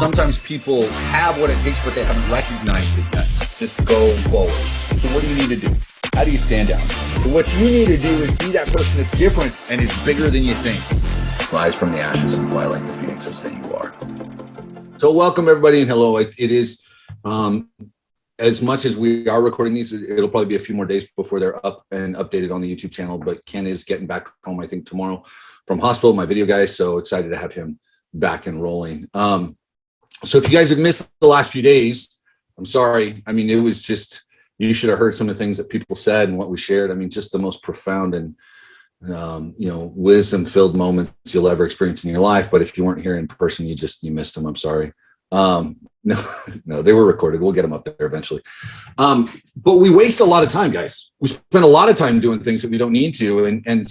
sometimes people have what it takes, but they haven't recognized it yet. Just go forward. So what do you need to do? How do you stand out? So what you need to do is be that person that's different and is bigger than you think. Rise from the ashes and fly like the phoenixes that you are. So welcome everybody and hello. It is as much as we are recording these, it'll probably be a few more days before they're up and updated on the YouTube channel. But Ken is getting back home, I think, tomorrow from hospital, my video guy. So excited to have him back and rolling. So if you guys have missed the last few days, I'm sorry. I mean, it was just, you should have heard some of the things that people said and what we shared. I mean, just the most profound and, wisdom-filled moments you'll ever experience in your life. But if you weren't here in person, you missed them. I'm sorry. No, they were recorded. We'll get them up there eventually. But we waste a lot of time, guys. We spend a lot of time doing things that we don't need to. And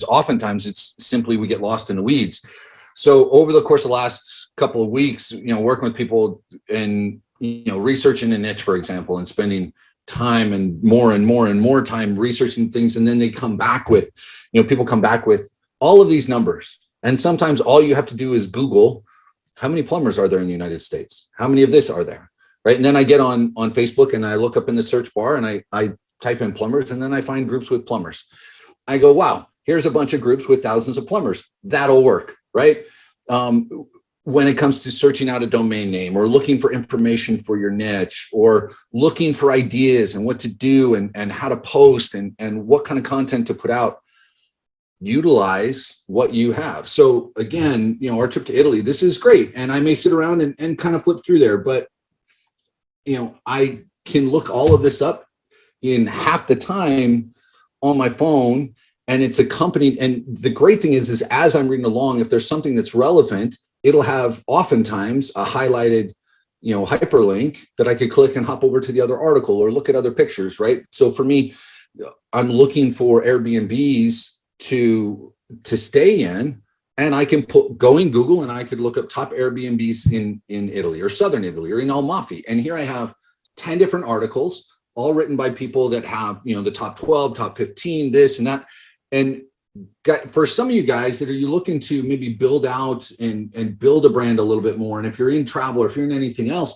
oftentimes it's simply we get lost in the weeds. So over the course of the last couple of weeks, working with people and, researching a niche, for example, and spending time and more time researching things. And then they come back with, people come back with all of these numbers. And sometimes all you have to do is Google, how many plumbers are there in the United States? How many of this are there? Right. And then I get on Facebook and I look up in the search bar and I type in plumbers, and then I find groups with plumbers. I go, wow, here's a bunch of groups with thousands of plumbers. That'll work. Right. When it comes to searching out a domain name or looking for information for your niche or looking for ideas and what to do and how to post and what kind of content to put out, utilize what you have. So again, our trip to Italy, this is great. And I may sit around and kind of flip through there, but I can look all of this up in half the time on my phone, and it's accompanied. And the great thing is as I'm reading along, if there's something that's relevant, it'll have oftentimes a highlighted, hyperlink that I could click and hop over to the other article or look at other pictures, right? So for me, I'm looking for Airbnbs to stay in, and I can go in Google and I could look up top Airbnbs in Italy or Southern Italy or in Amalfi. And here I have 10 different articles, all written by people that have, the top 12, top 15, this and that. And for some of you guys that are you looking to maybe build out and build a brand a little bit more, and if you're in travel or if you're in anything else,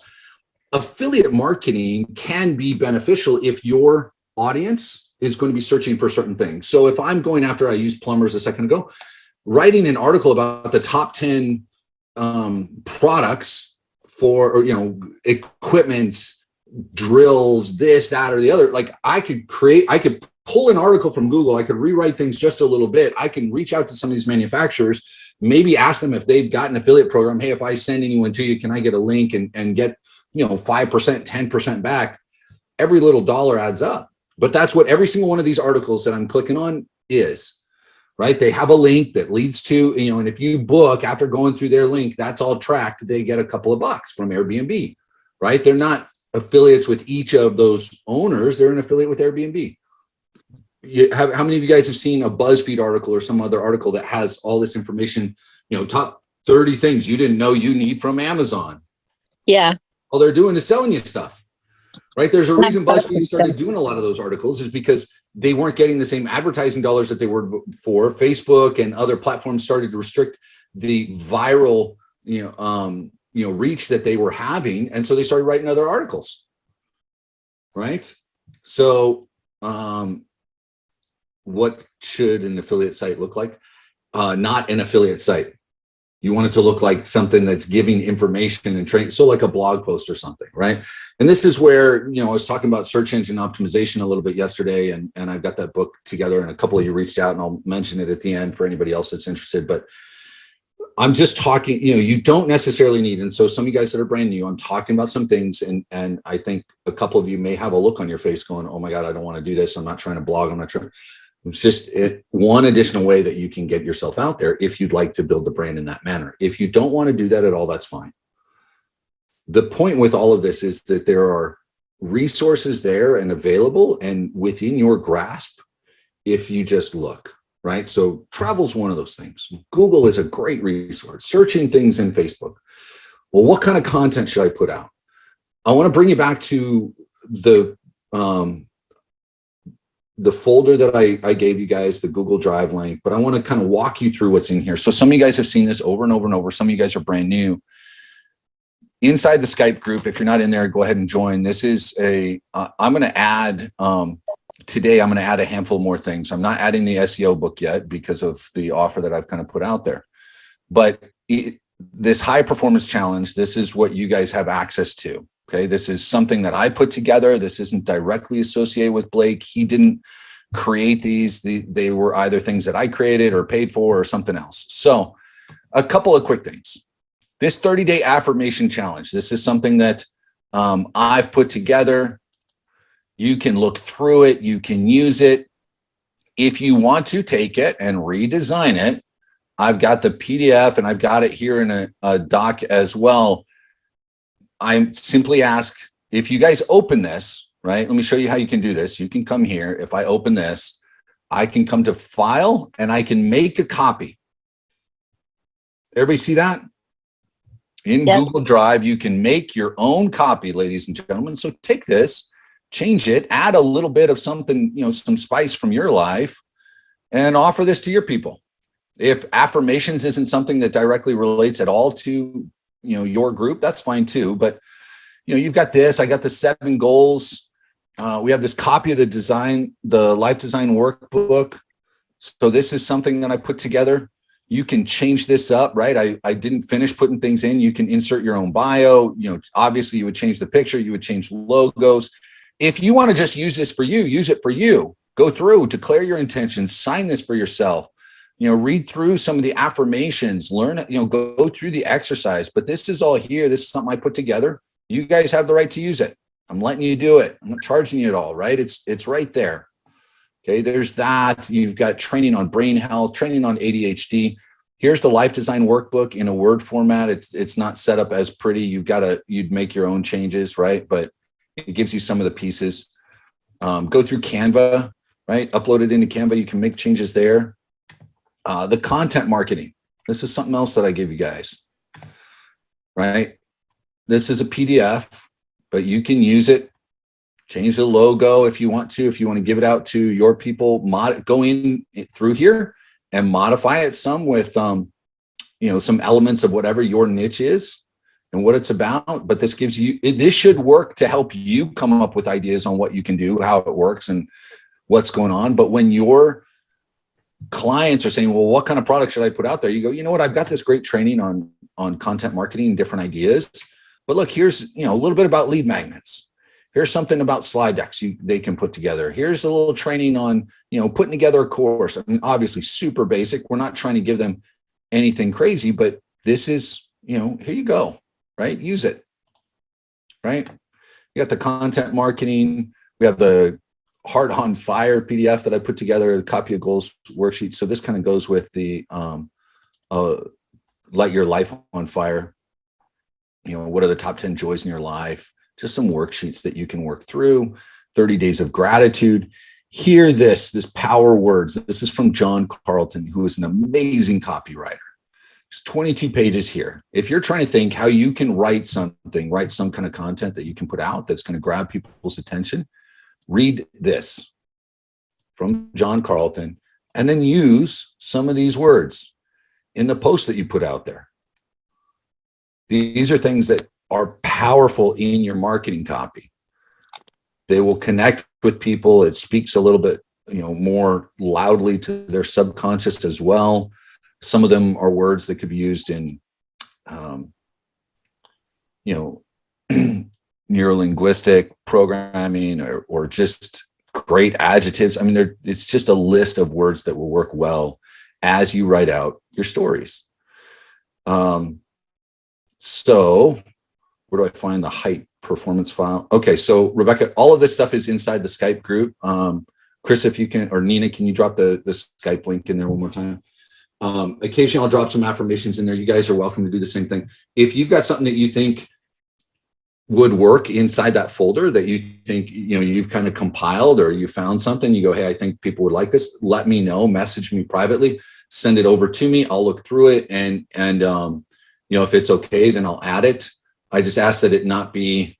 affiliate marketing can be beneficial if your audience is going to be searching for certain things. So if I'm going after, I used plumbers a second ago, writing an article about the top 10 products for, equipment, drills, this, that, or the other, like I could pull an article from Google. I could rewrite things just a little bit. I can reach out to some of these manufacturers, maybe ask them if they've got an affiliate program. Hey, if I send anyone to you, can I get a link and get, 5%, 10% back? Every little dollar adds up. But that's what every single one of these articles that I'm clicking on is, right? They have a link that leads to, and if you book after going through their link, that's all tracked. They get a couple of bucks from Airbnb, right? They're not affiliates with each of those owners. They're an affiliate with Airbnb. How many of you guys have seen a BuzzFeed article or some other article that has all this information, top 30 things you didn't know you need from Amazon? Yeah. All they're doing is selling you stuff, right? There's a reason BuzzFeed started doing a lot of those articles, is because they weren't getting the same advertising dollars that they were before. Facebook and other platforms started to restrict the viral, reach that they were having. And so they started writing other articles, right? So, what should an affiliate site look like? Not an affiliate site. You want it to look like something that's giving information and training. So like a blog post or something, right? And this is where, I was talking about search engine optimization a little bit yesterday, and I've got that book together, and a couple of you reached out, and I'll mention it at the end for anybody else that's interested. But I'm just talking, you don't necessarily need, and so some of you guys that are brand new, I'm talking about some things, and I think a couple of you may have a look on your face going, oh my God, I don't want to do this. I'm not trying to blog. I'm not trying. It's just one additional way that you can get yourself out there if you'd like to build the brand in that manner. If you don't want to do that at all, that's fine. The point with all of this is that there are resources there and available and within your grasp if you just look, right? So travel's one of those things. Google is a great resource. Searching things in Facebook. Well, what kind of content should I put out? I want to bring you back to the folder that I gave you guys, the Google Drive link, but I want to kind of walk you through what's in here. So some of you guys have seen this over and over and over. Some of you guys are brand new. inside the Skype group. If you're not in there, go ahead and join. This is I'm going to add, today, I'm going to add a handful more things. I'm not adding the SEO book yet because of the offer that I've kind of put out there. But this high performance challenge, this is what you guys have access to. Okay. This is something that I put together. This isn't directly associated with Blake. He didn't create these. They were either things that I created or paid for or something else. So a couple of quick things. This 30-day affirmation challenge, this is something that I've put together. You can look through it. You can use it. If you want to take it and redesign it, I've got the PDF and I've got it here in a doc as well. I simply ask, if you guys open this, right? Let me show you how you can do this. You can come here. If I open this, I can come to File and I can make a copy. Everybody see that? In Google Drive, you can make your own copy, ladies and gentlemen. So take this, change it, add a little bit of something, some spice from your life, and offer this to your people. If affirmations isn't something that directly relates at all to, your group, that's fine too. But, you've got this, I got the 7 goals. We have this copy of the life design workbook. So this is something that I put together. You can change this up, right? I didn't finish putting things in. You can insert your own bio. Obviously you would change the picture. You would change logos. If you want to just use this for you, use it for you. Go through, declare your intentions, sign this for yourself. Read through some of the affirmations, learn, go through the exercise. But this is all here. This is something I put together. You guys have the right to use it. I'm letting you do it. I'm not charging you at all, right? It's right there. Okay, there's that. You've got training on brain health, training on ADHD. Here's the life design workbook in a Word format. It's not set up as pretty. You'd make your own changes, right? But it gives you some of the pieces. Go through Canva, right? Upload it into Canva. You can make changes there. The content marketing. This is something else that I give you guys, right? This is a PDF, but you can use it. Change the logo if you want to. If you want to give it out to your people, go in through here and modify it some with, some elements of whatever your niche is and what it's about. But this gives you, this should work to help you come up with ideas on what you can do, how it works, and what's going on. But when your clients are saying, well, what kind of product should I put out there? You go, you know what? I've got this great training on content marketing and different ideas. But look, here's, a little bit about lead magnets. Here's something about slide decks they can put together. Here's a little training on, putting together a course. I mean, obviously super basic. We're not trying to give them anything crazy, but this is, here you go, right? Use it, right? You got the content marketing. We have the Heart on Fire PDF that I put together, a copy of goals worksheet. So this kind of goes with the Light Your Life on Fire. What are the top 10 joys in your life? Just some worksheets that you can work through. 30 days of gratitude. Hear this power words. This is from John Carlton, who is an amazing copywriter. There's 22 pages here. If you're trying to think how you can write some kind of content that you can put out that's going to grab people's attention, read this from John Carlton, and then use some of these words in the post that you put out there. These are things that are powerful in your marketing copy. They will connect with people. It speaks a little bit, more loudly to their subconscious as well. Some of them are words that could be used in, neurolinguistic programming or just great adjectives. I mean, it's just a list of words that will work well as you write out your stories. So where do I find the height performance file? Okay, so Rebecca, all of this stuff is inside the Skype group. Chris, if you can, or Nina, can you drop the Skype link in there one more time? Occasionally I'll drop some affirmations in there. You guys are welcome to do the same thing. If you've got something that you think would work inside that folder that you think, you've kind of compiled, or you found something, you go, hey, I think people would like this, let me know, message me privately, send it over to me. I'll look through it. And if it's okay, then I'll add it. I just ask that it not be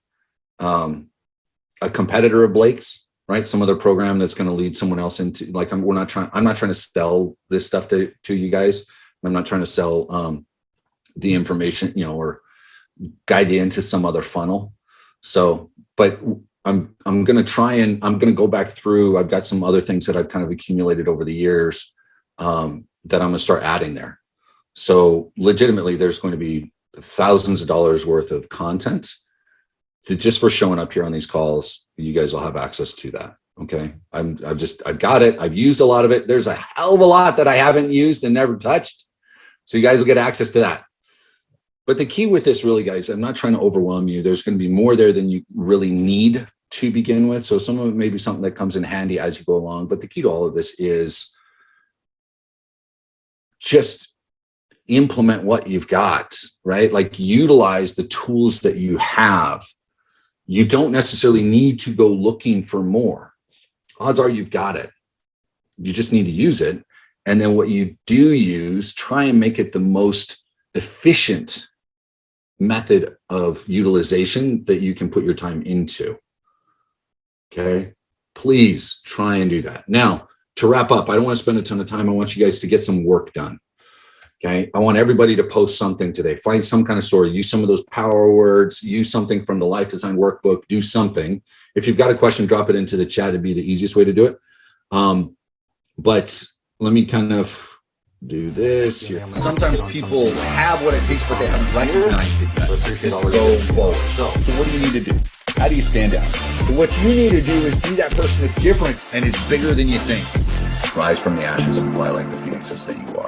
a competitor of Blake's, right? Some other program that's going to lead someone else into, like, I'm not trying to sell this stuff to you guys. I'm not trying to sell the information, or guide you into some other funnel. So, but I'm going to try and I'm going to go back through. I've got some other things that I've kind of accumulated over the years that I'm going to start adding there. So legitimately, there's going to be thousands of dollars worth of content that just for showing up here on these calls, you guys will have access to that. Okay. I've got it. I've used a lot of it. There's a hell of a lot that I haven't used and never touched. So you guys will get access to that. But the key with this really, guys, I'm not trying to overwhelm you. There's going to be more there than you really need to begin with. So some of it may be something that comes in handy as you go along. But the key to all of this is just implement what you've got, right? Like utilize the tools that you have. You don't necessarily need to go looking for more. Odds are you've got it. You just need to use it. And then what you do use, try and make it the most efficient method of utilization that you can put your time into. Okay. Please try and do that. Now, to wrap up, I don't want to spend a ton of time. I want you guys to get some work done. Okay. I want everybody to post something today. Find some kind of story. Use some of those power words. Use something from the Life Design Workbook. Do something. If you've got a question, drop it into the chat. It'd be the easiest way to do it. But let me kind of do this here. Sometimes people have what it takes, but they haven't recognized it yet. Go forward. So what do you need to do? How do you stand out? So what you need to do is be that person that's different and is bigger than you think. Rise from the ashes and fly like the phoenixes that you are.